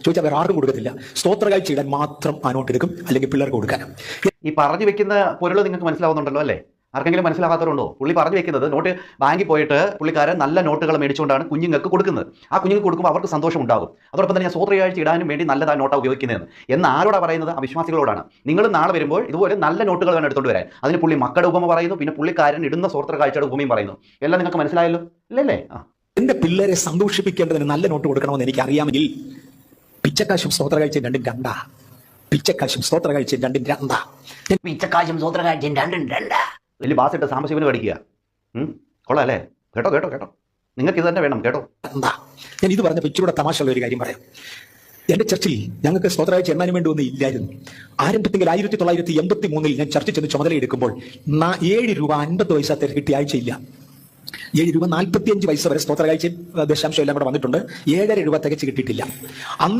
ചോദിച്ചാൽ വേറെ ആർക്കും കൊടുക്കത്തില്ല. സ്തോത്രകാഴ്ച ഇടാൻ മാത്രം ആ നോട്ട് എടുക്കും, അല്ലെങ്കിൽ പിള്ളേർക്ക് കൊടുക്കാൻ. ഈ പറഞ്ഞു വെക്കുന്ന പൊരുൾ നിങ്ങൾക്ക് മനസ്സിലാവുന്നുണ്ടല്ലോ അല്ലേ? ആർക്കെങ്കിലും മനസ്സിലാകാത്തവരുണ്ടോ? പുള്ളി പറഞ്ഞു വെക്കുന്നത് നോട്ട് ബാങ്കിൽ പോയിട്ട് പുള്ളിക്കാരൻ നല്ല നോട്ടുകൾ മേടിച്ചുകൊണ്ടാണ് കുഞ്ഞുങ്ങൾക്ക് കൊടുക്കുന്നത്. ആ കുഞ്ഞുങ്ങൾക്ക് കൊടുക്കുമ്പോൾ അവർക്ക് സന്തോഷം ഉണ്ടാകും. അതോടൊപ്പം തന്നെ ഞാൻ സ്തോത്രകാഴ്ച ഇടാനും വേണ്ടി നല്ലതായ നോട്ടാണ് ഉപയോഗിക്കുന്നതെന്ന്. എന്ന് ആരോടാണ് പറയുന്നത്? അവിശ്വാസികളോടാണ്. നിങ്ങൾ നാളെ വരുമ്പോൾ ഇതുപോലെ നല്ല നോട്ടുകൾ വേണം എടുത്തുകൊണ്ട് വരാൻ. അതിന് പുള്ളി മക്കളുടെ ഉപമ പറയുന്നു, പിന്നെ പുള്ളിക്കാരൻ ഇടുന്ന സ്തോത്രകാഴ്ചയുടെ ഉപമയും പറയുന്നു. എല്ലാം നിങ്ങൾക്ക് മനസ്സിലായല്ലോ ഇല്ലല്ലേ? എന്റെ പിള്ളേരെ സന്തോഷിപ്പിക്കേണ്ടതിന് നല്ല നോട്ട് കൊടുക്കണമെന്ന് എനിക്ക് അറിയാമെങ്കിൽ പിച്ചക്കാശും സ്തോത്രകാഴ്ചയും രണ്ടും രണ്ടാ. പിച്ചക്കാശും സ്തോത്രകാഴ്ചയും രണ്ടും രണ്ടാ. പിച്ചക്കാശും സ്തോത്രകാഴ്ചയും രണ്ടും രണ്ടാ. വലിയ ബാസിട്ട് സാംബശിവന് പഠിക്കുക. കൊള്ളാം അല്ലേ? കേട്ടോ കേട്ടോ കേട്ടോ, നിങ്ങൾക്ക് ഇത് തന്നെ വേണം കേട്ടോ. ഞാൻ ഇത് പറഞ്ഞപ്പോൾ ഇച്ചിരൂടെ തമാശയുള്ള ഒരു കാര്യം പറയാം. എന്റെ ചർച്ചിൽ ഞങ്ങൾക്ക് സ്തോത്രകാഴ്ച എണ്ണാനും വേണ്ടി ഒന്നും ഇല്ലായിരുന്നു. ആരംഭത്തിൽ 1983 ഞാൻ ചർച്ചിൽ ചെന്ന് ചുമതലയെടുക്കുമ്പോൾ 7 രൂപ 50 പൈസ കിട്ടിയ ആഴ്ചയില്ല. 7 രൂപ 45 പൈസ വരെ സ്തോത്രകാഴ്ച ദശാംശം എല്ലാം കൂടെ വന്നിട്ടുണ്ട്. 7.5 രൂപ തികച്ച് കിട്ടിയിട്ടില്ല. അന്ന്